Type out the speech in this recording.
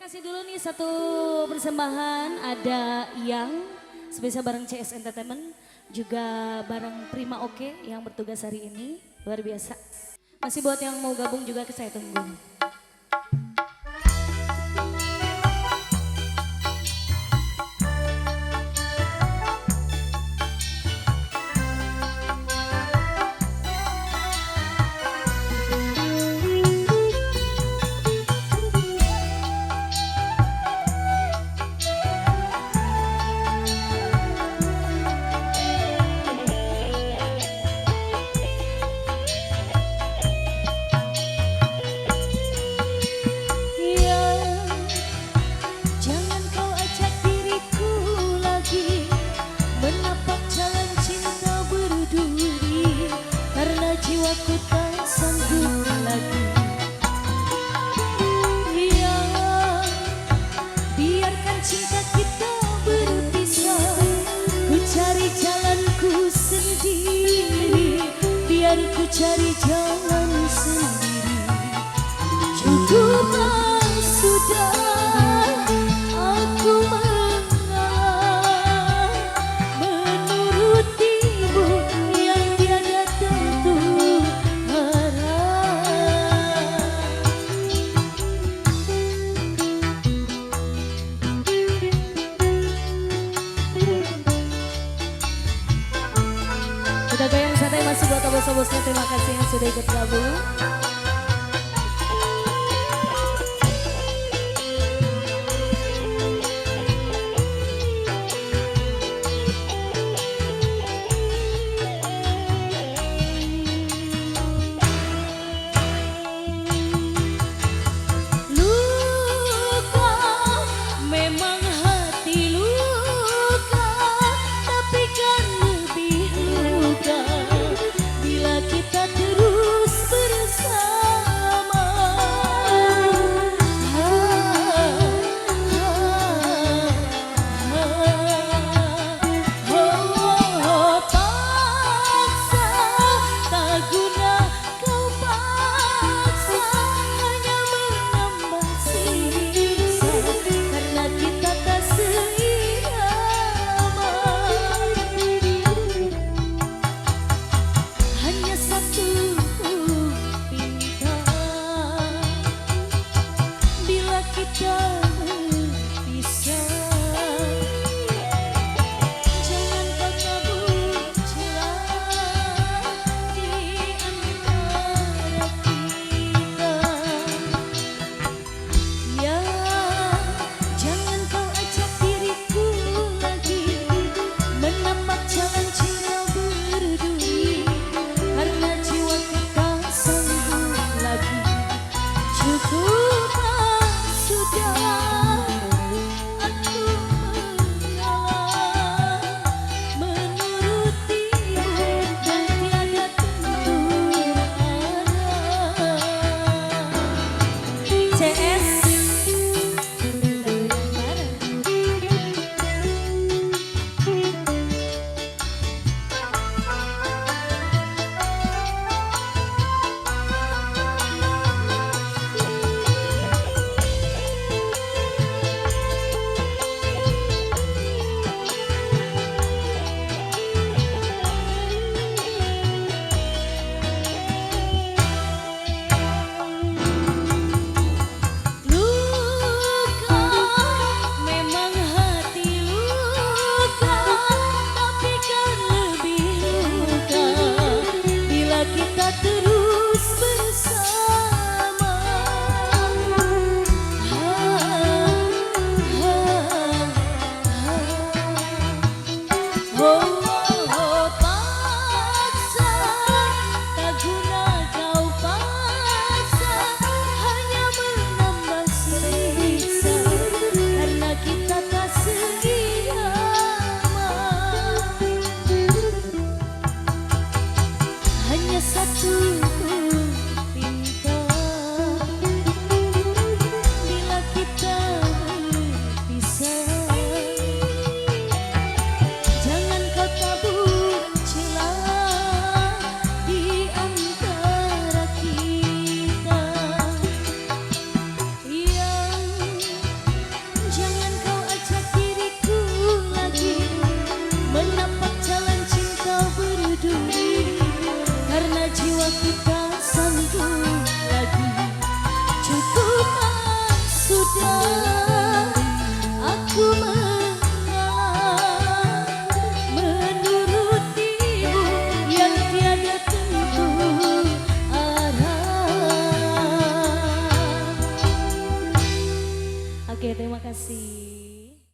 kasih dulu nih satu persembahan, ada yang spesial bareng CS Entertainment, juga bareng Prima Oke yang bertugas hari ini, luar biasa. Masih buat yang mau gabung juga saya tunggu. Jiwaku tak sanggup lagi, ya biarkan cinta kita berpisah. Ku cari jalanku sendiri, biar ku cari jalan sendiri. Cukuplah sudah aku mengalah, menurutimu yang tiada tentu harap. Kita goyang santai masih buat bos-bosnya, terima kasih yang sudah ikut gabung. Kita